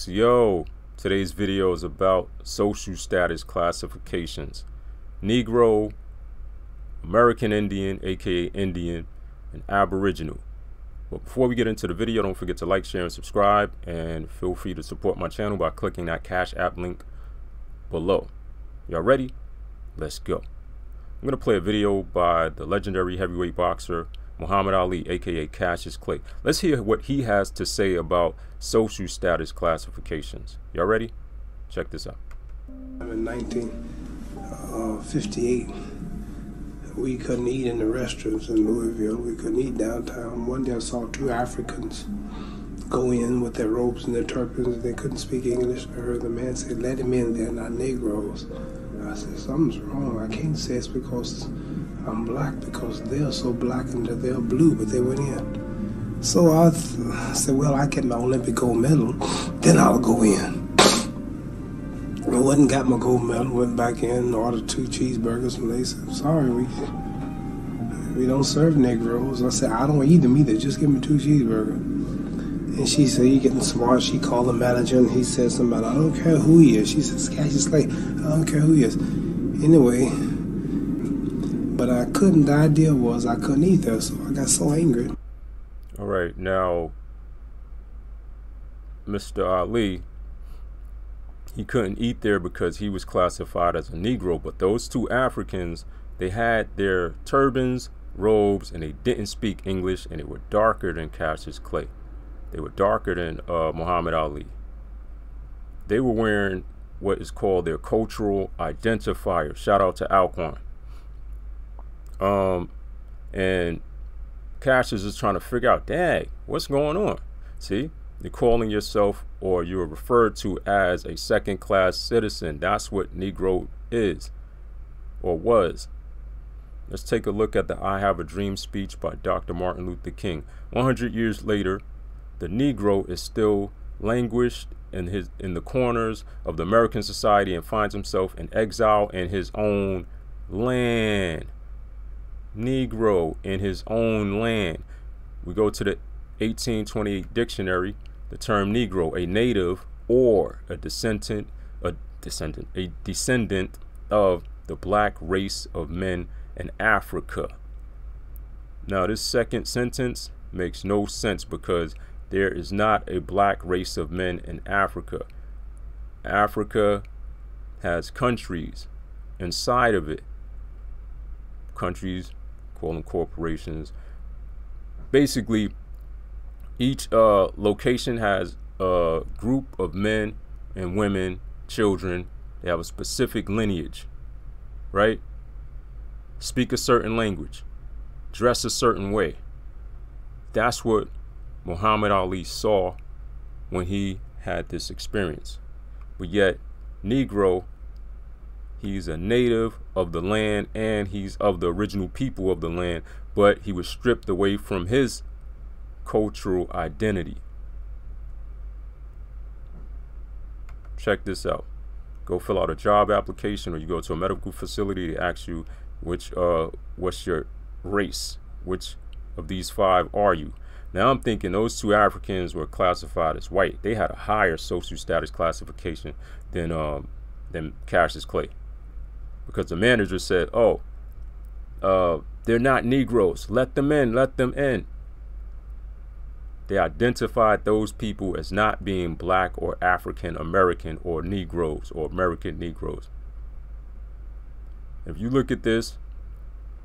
Yo, today's video is about social status classifications. Negro, American Indian, aka Indian, and Aboriginal. But before we get into the video, don't forget to like, share, and subscribe, and feel free to support my channel by clicking that Cash App link below. Y'all ready? Let's go. I'm going to play a video by the legendary heavyweight boxer Muhammad Ali, aka Cassius Clay. Let's hear what he has to say about social status classifications. Y'all ready? Check this out. In 1958, we couldn't eat in the restaurants in Louisville. We couldn't eat downtown. One day I saw two Africans go in with their robes and their turbans. They couldn't speak English. I heard the man say, "Let him in, they're not Negroes." I said, something's wrong. I can't say it's because I'm black, because they're so black and they're blue, but they went in. So I said, well, I get my Olympic gold medal, then I'll go in. I went and got my gold medal, went back in, ordered 2 cheeseburgers, and they said, sorry, we don't serve Negroes. I said, I don't eat them either, just give me 2 cheeseburgers. And she said, you're getting smart. She called the manager, and he said something about, I don't care who he is. She said, Cassius Clay, I don't care who he is. Anyway, but I couldn't, the idea was I couldn't eat there, so I got so angry. All right, now, Mr. Ali, he couldn't eat there because he was classified as a Negro, but those 2 Africans, they had their turbans, robes, and they didn't speak English, and they were darker than Cassius Clay. They were darker than Muhammad Ali. They were wearing what is called their cultural identifier. Shout out to Alquan. And Cassius is trying to figure out, dang, what's going on? See, you're calling yourself, or you're referred to as, a second-class citizen. That's what Negro is, or was. Let's take a look at the I Have a Dream speech by Dr. Martin Luther King. 100 years later, the Negro is still languished in the corners of the American society and finds himself in exile in his own land. Negro in his own land. We go to the 1828 dictionary. The term Negro, a native or a descendant of the black race of men in Africa. Now, this second sentence makes no sense because there is not a black race of men in Africa. Africa has countries inside of it. Countries, call them corporations. Basically, each location has a group of men and women, children. They have a specific lineage, right? Speak a certain language, dress a certain way. That's what Muhammad Ali saw when he had this experience. But yet, Negro, he's a native of the land and he's of the original people of the land, but he was stripped away from his cultural identity. Check this out. Go fill out a job application, or you go to a medical facility, they ask you what's your race, which of these 5 are you? Now I'm thinking those 2 Africans were classified as white. They had a higher social status classification than Cassius Clay, because the manager said, "Oh, they're not Negroes. Let them in. Let them in." They identified those people as not being black or African American or Negroes or American Negroes. If you look at this,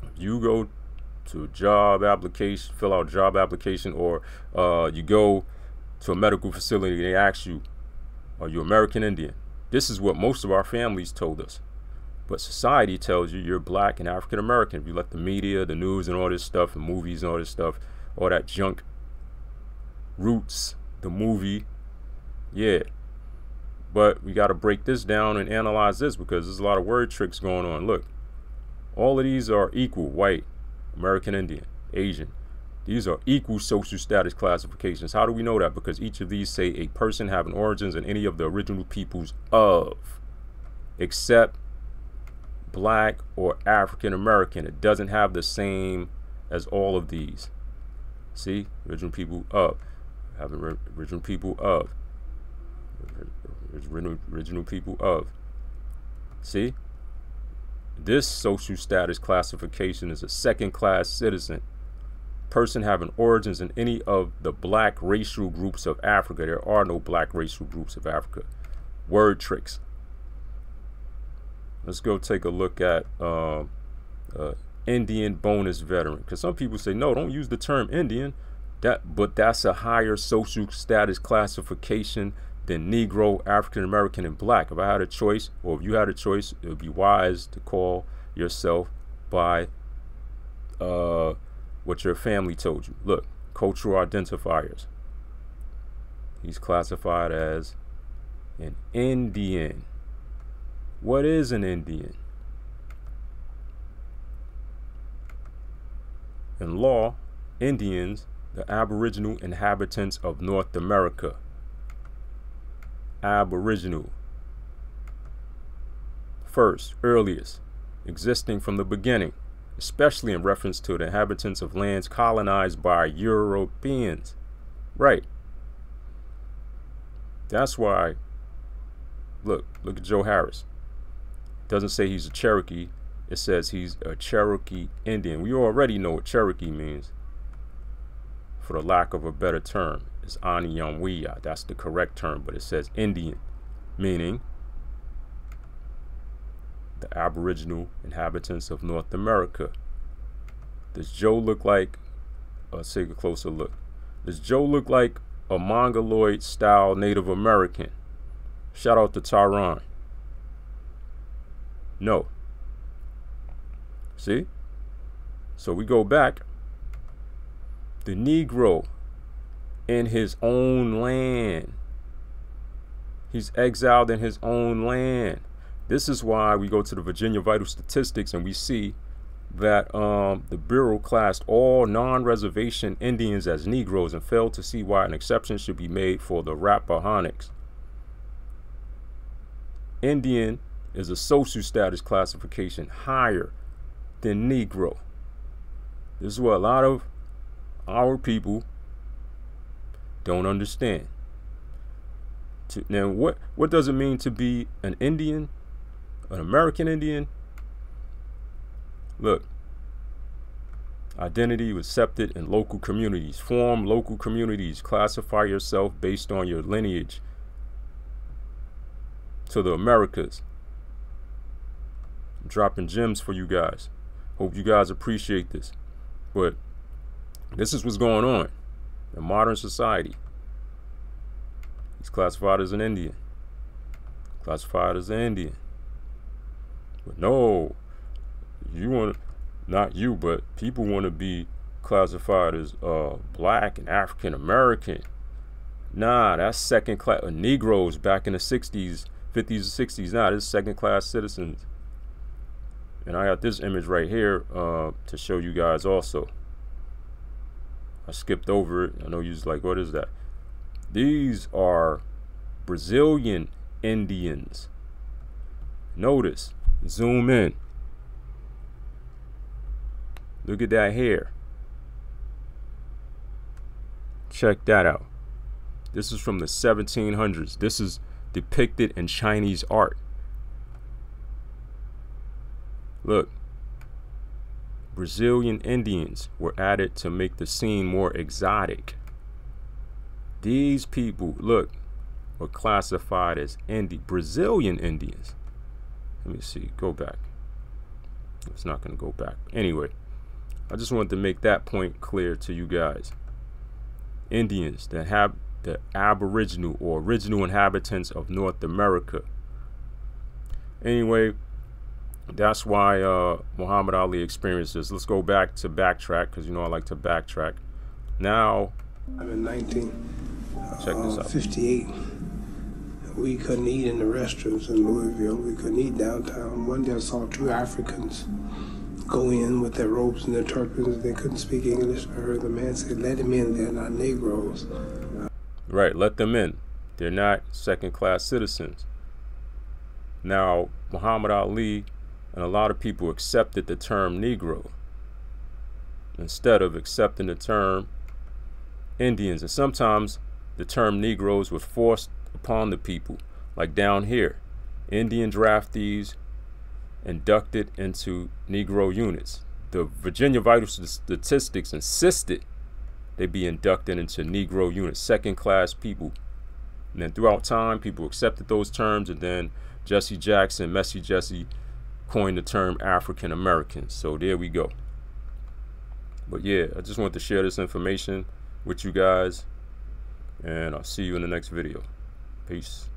if you go to a job application, fill out a job application, or you go to a medical facility, they ask you, are you American Indian? This is what most of our families told us. But society tells you you're black and African American. If you let the media, the news, and all this stuff, and movies and all this stuff, all that junk, Roots, the movie, yeah. But we got to break this down and analyze this, because there's a lot of word tricks going on. Look, all of these are equal: white, American Indian, Asian. These are equal social status classifications. How do we know that? Because each of these say a person having origins in any of the original peoples of, except black or African American. It doesn't have the same as all of these. See, original people of, having original people of, Original people of. See? This social status classification is a second-class citizen. Person having origins in any of the black racial groups of Africa. There are no black racial groups of Africa. Word tricks. Let's go take a look at Indian bonus veteran. Because some people say, no, don't use the term Indian. But that's a higher social status classification than Negro, African American, and Black. If I had a choice, or if you had a choice, it would be wise to call yourself by what your family told you. Look, cultural identifiers. He's classified as an Indian. What is an Indian? In law, Indians, the Aboriginal inhabitants of North America. Aboriginal. First, earliest, existing from the beginning, especially in reference to the inhabitants of lands colonized by Europeans. Right. That's why, look at Joe Harris. It doesn't say he's a Cherokee. It says he's a Cherokee Indian. We already know what Cherokee means. For the lack of a better term, it's Aniyunwiya. That's the correct term, but it says Indian, meaning the Aboriginal inhabitants of North America. Does Joe look like, let's take a closer look. Does Joe look like a Mongoloid style Native American? Shout out to Tyron. No. See? So we go back. The Negro in his own land. He's exiled in his own land. This is why we go to the Virginia Vital Statistics and we see that the Bureau classed all non-reservation Indians as Negroes and failed to see why an exception should be made for the Rappahannocks. Indian is a social status classification higher than Negro. This is what a lot of our people don't understand. Now, what does it mean to be an Indian, an American Indian? Look, identity was accepted in local communities. Form local communities. Classify yourself based on your lineage to the Americas. I'm dropping gems for you guys. Hope you guys appreciate this. But this is what's going on in modern society. He's classified as an Indian. Classified as an Indian. But no, you want, not you, but people want to be classified as Black and African American. Nah, that's second class. Negroes back in the 60s, 50s and 60s. Nah, this is second class citizens. And I got this image right here to show you guys also. I skipped over it. I know you're like, what is that? These are Brazilian Indians. Notice, zoom in. Look at that hair. Check that out. This is from the 1700s. This is depicted in Chinese art. Look. Brazilian Indians were added to make the scene more exotic. These people, look, were classified as Brazilian Indians. Let me see, go back. It's not going to go back. Anyway, I just wanted to make that point clear to you guys. Indians that have the Aboriginal or original inhabitants of North America. Anyway, that's why Muhammad Ali experienced this. Let's go back to Backtrack, because you know I like to backtrack. Now, I'm in 1958. We couldn't eat in the restaurants in Louisville. We couldn't eat downtown. One day I saw two Africans go in with their robes and their turbans. They couldn't speak English. I heard the man say, "Let them in. They're not Negroes." Right, let them in. They're not second-class citizens. Now, Muhammad Ali and a lot of people accepted the term Negro instead of accepting the term Indians. And sometimes the term Negroes was forced upon the people. Like down here, Indian draftees inducted into Negro units. The Virginia Vital Statistics insisted they be inducted into Negro units, second-class people. And then throughout time, people accepted those terms, and then Jesse Jackson, Messy Jesse, coined the term African Americans. So there we go. But yeah, I just wanted to share this information with you guys, and I'll see you in the next video. Peace.